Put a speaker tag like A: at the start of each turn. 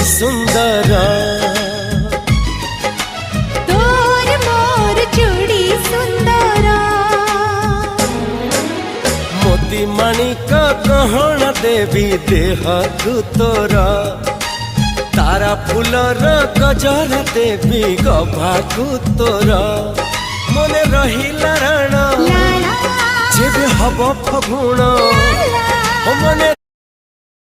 A: सुंदर
B: तोर मोर जोड़ी सुंदर
A: मोती माणिक गहना देवी देह तू तोर तारा फूलर गजर देवी गभाकू तोर मने रहिला राण जेबे हब फगुण मने